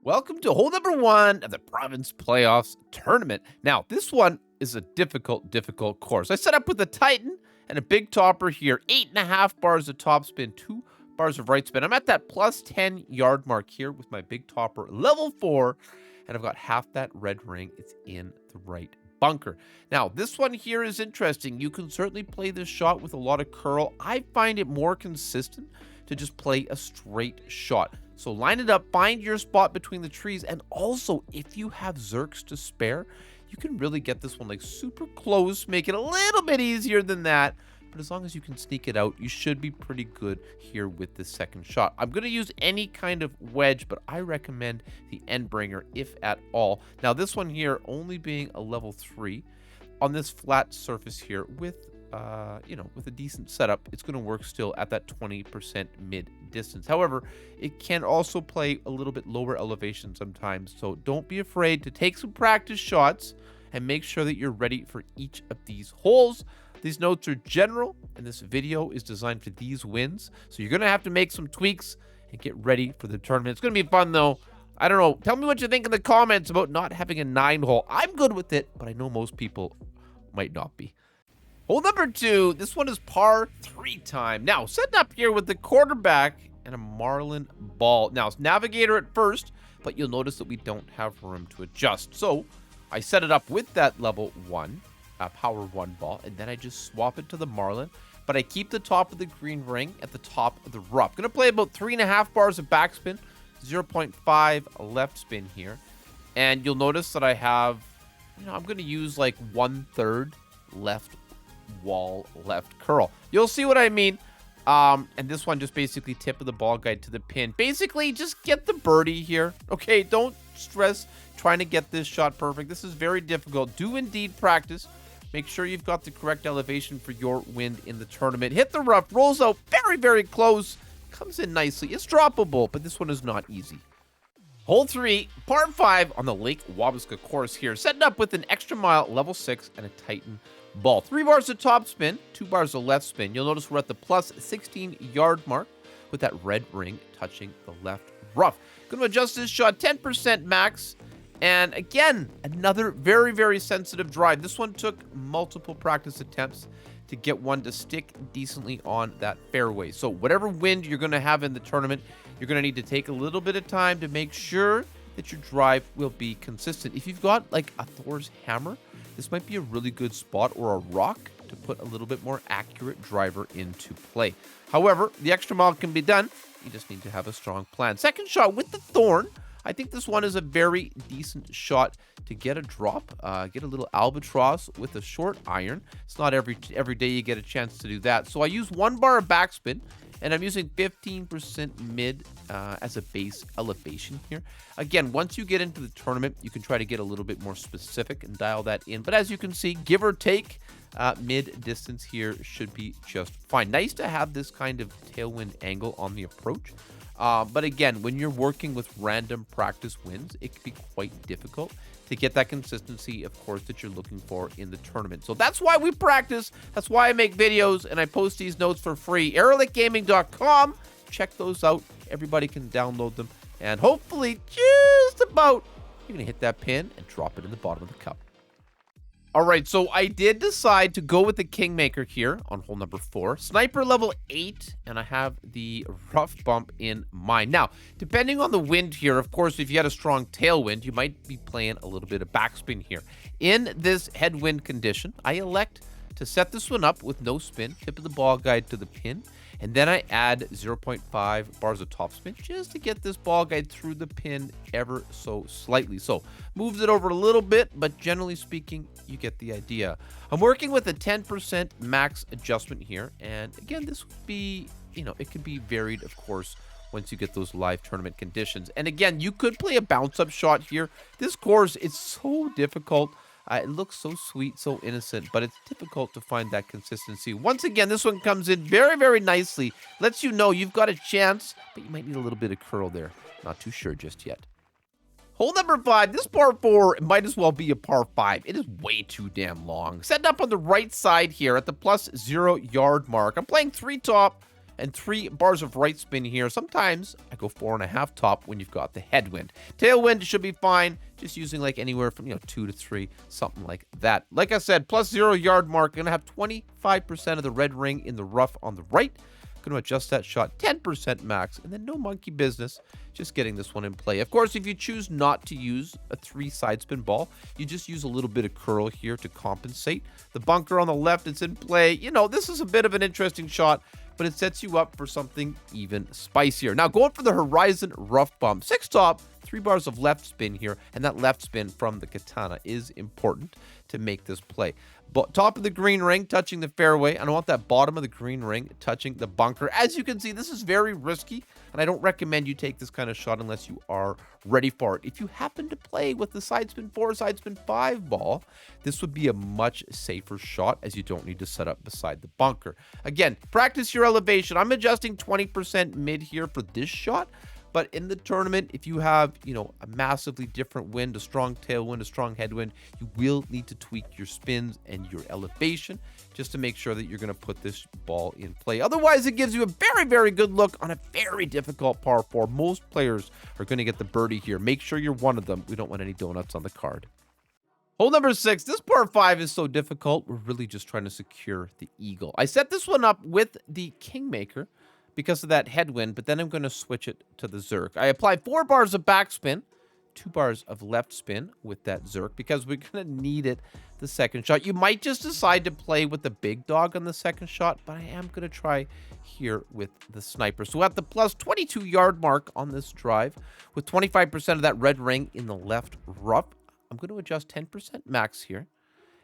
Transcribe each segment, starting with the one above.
Welcome to hole number one of the Province Playoffs tournament. Now, this one is a difficult course. I set up with a Titan and a big topper here, 8.5 bars of topspin, 2 bars of right spin. I'm at that plus 10 yard mark here with my big topper, level 4, and I've got half that red ring. It's in the right bunker. Now, this one here is interesting. You can certainly play this shot with a lot of curl. I find it more consistent to just play a straight shot. So line it up, find your spot between the trees, and also if you have Zerks to spare, you can really get this one like super close, make it a little bit easier than that. But as long as you can sneak it out, you should be pretty good here with this second shot. I'm going to use any kind of wedge, but I recommend the Endbringer if at all. Now this one here only being a level 3 on this flat surface here with with a decent setup, it's going to work still at that 20% mid distance. However, it can also play a little bit lower elevation sometimes, so don't be afraid to take some practice shots and make sure that you're ready for each of these holes. These notes are general, and this video is designed for these wins, so you're going to have to make some tweaks and get ready for the tournament. It's going to be fun, though. I don't know. Tell me what you think in the comments about not having a 9-hole. I'm good with it, but I know most people might not be. Hole number 2, this one is par 3 time. Now, setting up here with the quarterback and a Marlin ball. Now, it's Navigator at first, but you'll notice that we don't have room to adjust. So, I set it up with that level 1, power 1 ball, and then I just swap it to the Marlin. But I keep the top of the green ring at the top of the rough. Gonna play about 3.5 bars of backspin, 0.5 left spin here. And you'll notice that I have, I'm gonna use like 1/3 left wall left curl. You'll see what I mean. And this one just basically tip of the ball guide to the pin. Basically, just get the birdie here. Okay, don't stress trying to get this shot perfect. This is very difficult. Do indeed practice. Make sure you've got the correct elevation for your wind in the tournament. Hit the rough, rolls out very close. Comes in nicely. It's droppable, but this one is not easy. Hole 3, par 5 on the Lake Wabasca course here. Setting up with an extra mile, level 6, and a Titan ball. 3 bars of top spin, 2 bars of left spin. You'll notice we're at the plus 16 yard mark with that red ring touching the left rough. Going to adjust this shot 10% max. And again, another very sensitive drive. This one took multiple practice attempts to get one to stick decently on that fairway. So whatever wind you're going to have in the tournament, you're going to need to take a little bit of time to make sure that your drive will be consistent. If you've got like a Thor's hammer, this might be a really good spot, or a rock, to put a little bit more accurate driver into play. However, the extra mile can be done. You just need to have a strong plan. Second shot with the Thorn. I think this one is a very decent shot to get a drop, get a little albatross with a short iron. It's not every day you get a chance to do that. So I use 1 bar of backspin, and I'm using 15% mid as a base elevation here. Again, once you get into the tournament, you can try to get a little bit more specific and dial that in. But as you can see, give or take, mid distance here should be just fine. Nice to have this kind of tailwind angle on the approach. But again, when you're working with random practice wins, it can be quite difficult to get that consistency, of course, that you're looking for in the tournament. So that's why we practice. That's why I make videos, and I post these notes for free. ErelicGaming.com. Check those out. Everybody can download them. And hopefully, just about, you're going to hit that pin and drop it in the bottom of the cup. All right, so I did decide to go with the Kingmaker here on hole number 4. Sniper level 8, and I have the rough bump in mind. Now, depending on the wind here, of course, if you had a strong tailwind, you might be playing a little bit of backspin here. In this headwind condition, I elect to set this one up with no spin, tip of the ball guide to the pin, and then I add 0.5 bars of topspin just to get this ball guide through the pin ever so slightly. So moves it over a little bit, but generally speaking, you get the idea. I'm working with a 10% max adjustment here. And again, this would be, it could be varied, of course, once you get those live tournament conditions. And again, you could play a bounce up shot here. This course is so difficult. It looks so sweet, so innocent, but it's difficult to find that consistency. Once again, this one comes in very nicely. Lets you know you've got a chance, but you might need a little bit of curl there. Not too sure just yet. Hole number 5, this par 4 might as well be a par 5. It is way too damn long. Setting up on the right side here at the plus 0 yard mark. I'm playing 3 top, and 3 bars of right spin here. Sometimes I go 4.5 top when you've got the headwind. Tailwind should be fine, just using like anywhere from 2 to 3, something like that. Like I said, plus 0 yard mark. Gonna have 25% of the red ring in the rough on the right. Going to adjust that shot 10% max, and then no monkey business, just getting this one in play. Of course, if you choose not to use a 3 side spin ball, you just use a little bit of curl here to compensate. The bunker on the left is in play. This is a bit of an interesting shot, but it sets you up for something even spicier. Now, going for the horizon rough bump. 6 top, 3 bars of left spin here, and that left spin from the katana is important to make this play. But top of the green ring touching the fairway, and I want that bottom of the green ring touching the bunker. As you can see, this is very risky, and I don't recommend you take this kind of shot unless you are ready for it. If you happen to play with the side spin 4, side spin 5 ball, this would be a much safer shot, as you don't need to set up beside the bunker. Again, practice your elevation. I'm adjusting 20% mid here for this shot. But in the tournament, if you have, a massively different wind, a strong tailwind, a strong headwind, you will need to tweak your spins and your elevation just to make sure that you're going to put this ball in play. Otherwise, it gives you a very, very good look on a very difficult par 4. Most players are going to get the birdie here. Make sure you're one of them. We don't want any donuts on the card. Hole number 6, this par 5 is so difficult. We're really just trying to secure the eagle. I set this one up with the Kingmaker because of that headwind, but then I'm going to switch it to the Zerk. I apply 4 bars of backspin, 2 bars of left spin with that Zerk because we're going to need it the second shot. You might just decide to play with the big dog on the second shot, but I am going to try here with the sniper. So at the plus 22 yard mark on this drive, with 25% of that red ring in the left rough, I'm going to adjust 10% max here.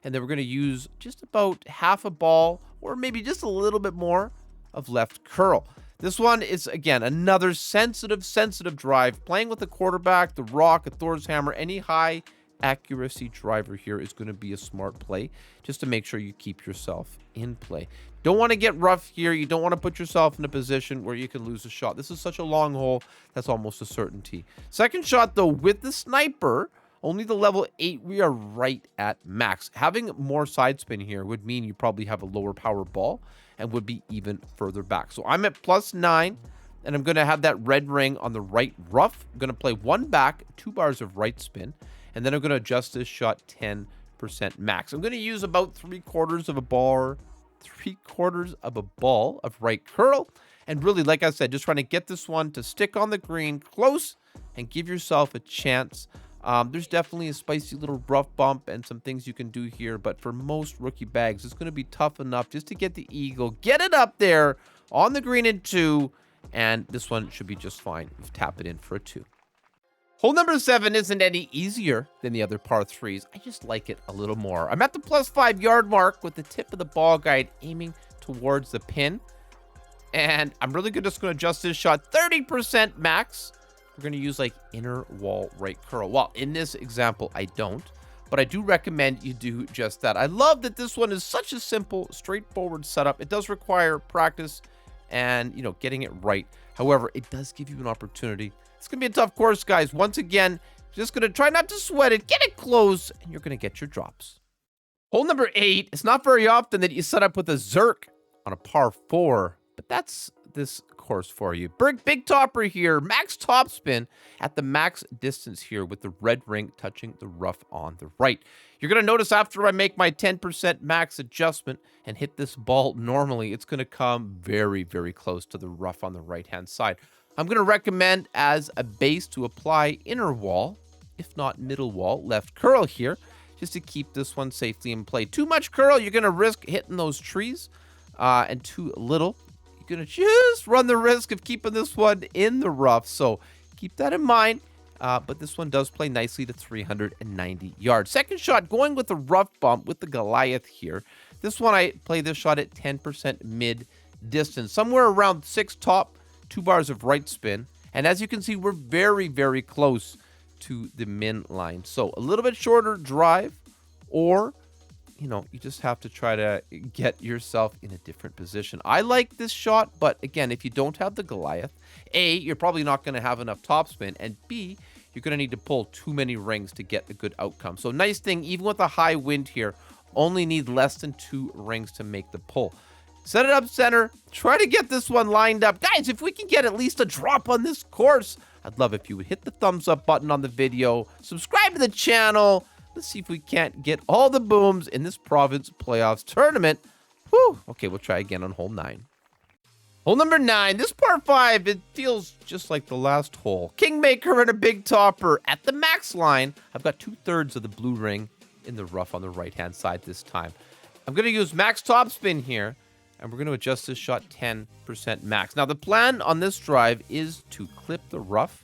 And then we're going to use just about half a ball or maybe just a little bit more of left curl. This one is, again, another sensitive drive. Playing with the quarterback, the rock, a Thor's hammer, any high accuracy driver here is going to be a smart play just to make sure you keep yourself in play. Don't want to get rough here. You don't want to put yourself in a position where you can lose a shot. This is such a long hole. That's almost a certainty. Second shot, though, with the sniper, only the level 8, we are right at max. Having more side spin here would mean you probably have a lower power ball and would be even further back. So I'm at plus 9, and I'm going to have that red ring on the right rough. I'm going to play 1 back, 2 bars of right spin, and then I'm going to adjust this shot 10% max. I'm going to use about 3/4 of a bar, 3/4 of a ball of right curl. And really, like I said, just trying to get this one to stick on the green close and give yourself a chance. There's definitely a spicy little rough bump and some things you can do here, but for most rookie bags, it's going to be tough enough just to get the eagle, get it up there on the green in 2, and this one should be just fine. You tap it in for a 2. Hole number 7 isn't any easier than the other par 3s. I just like it a little more. I'm at the plus 5 yard mark with the tip of the ball guide aiming towards the pin, and I'm really just going to adjust this shot 30% max. We're going to use like inner wall right curl. Well, in this example, I don't, but I do recommend you do just that. I love that this one is such a simple, straightforward setup. It does require practice and, getting it right. However, it does give you an opportunity. It's going to be a tough course, guys. Once again, just going to try not to sweat it, get it close, and you're going to get your drops. Hole number 8, it's not very often that you set up with a Zerk on a par 4, but that's this course for you. Big topper here, max top spin at the max distance here with the red ring touching the rough on the right. You're going to notice after I make my 10% max adjustment and hit this ball normally, it's going to come very, very close to the rough on the right-hand side. I'm going to recommend as a base to apply inner wall, if not middle wall, left curl here, just to keep this one safely in play. Too much curl, you're going to risk hitting those trees, and too little, you're going to just run the risk of keeping this one in the rough. So keep that in mind. But this one does play nicely to 390 yards. Second shot, going with the rough bump with the Goliath here. This one, I play this shot at 10% mid distance, somewhere around 6 top, 2 bars of right spin. And as you can see, we're very, very close to the min line. So a little bit shorter drive, or you just have to try to get yourself in a different position. I like this shot, but again, if you don't have the Goliath, A, you're probably not going to have enough topspin, and B, you're going to need to pull too many rings to get a good outcome. So nice thing, even with a high wind here, only need less than 2 rings to make the pull. Set it up center. Try to get this one lined up. Guys, if we can get at least a drop on this course, I'd love if you would hit the thumbs up button on the video. Subscribe to the channel. Let's see if we can't get all the booms in this province playoffs tournament. Whew. Okay, we'll try again on hole 9. Hole number 9, this par 5, it feels just like the last hole. Kingmaker and a big topper at the max line. I've got 2/3 of the blue ring in the rough on the right-hand side this time. I'm going to use max topspin here, and we're going to adjust this shot 10% max. Now, the plan on this drive is to clip the rough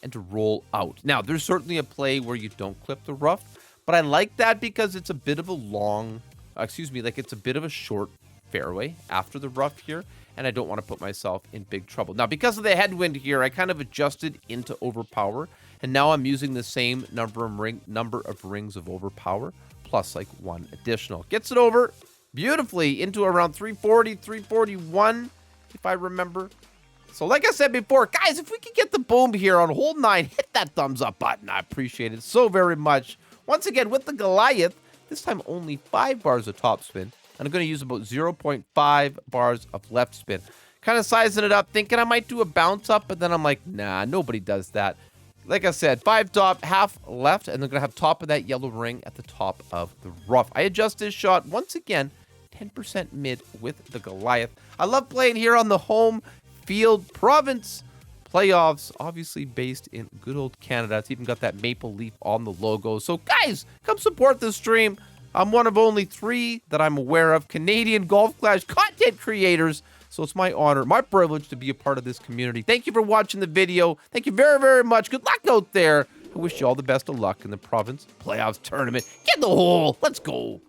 and to roll out. Now, there's certainly a play where you don't clip the rough, but I like that because it's a bit of a long, it's a bit of a short fairway after the rough here, and I don't want to put myself in big trouble. Now, because of the headwind here, I kind of adjusted into overpower, and now I'm using the same number of rings of overpower, plus like 1 additional. Gets it over beautifully into around 340, 341, if I remember. So like I said before, guys, if we can get the boom here on hole 9, hit that thumbs up button. I appreciate it so very much. Once again, with the Goliath, this time only 5 bars of topspin. And I'm going to use about 0.5 bars of left spin. Kind of sizing it up, thinking I might do a bounce up, but then I'm like, nah, nobody does that. Like I said, 5 top, half left, and they're going to have top of that yellow ring at the top of the rough. I adjust this shot, once again, 10% mid with the Goliath. I love playing here on the home field province playoffs, obviously based in good old Canada. It's even got that maple leaf on the logo. So guys, come support the stream. I'm one of only 3 that I'm aware of Canadian Golf Clash content creators. So it's my honor, my privilege to be a part of this community. Thank you for watching the video. Thank you very, very much. Good luck out there. I wish you all the best of luck in the province playoffs tournament. Get in the hole. Let's go.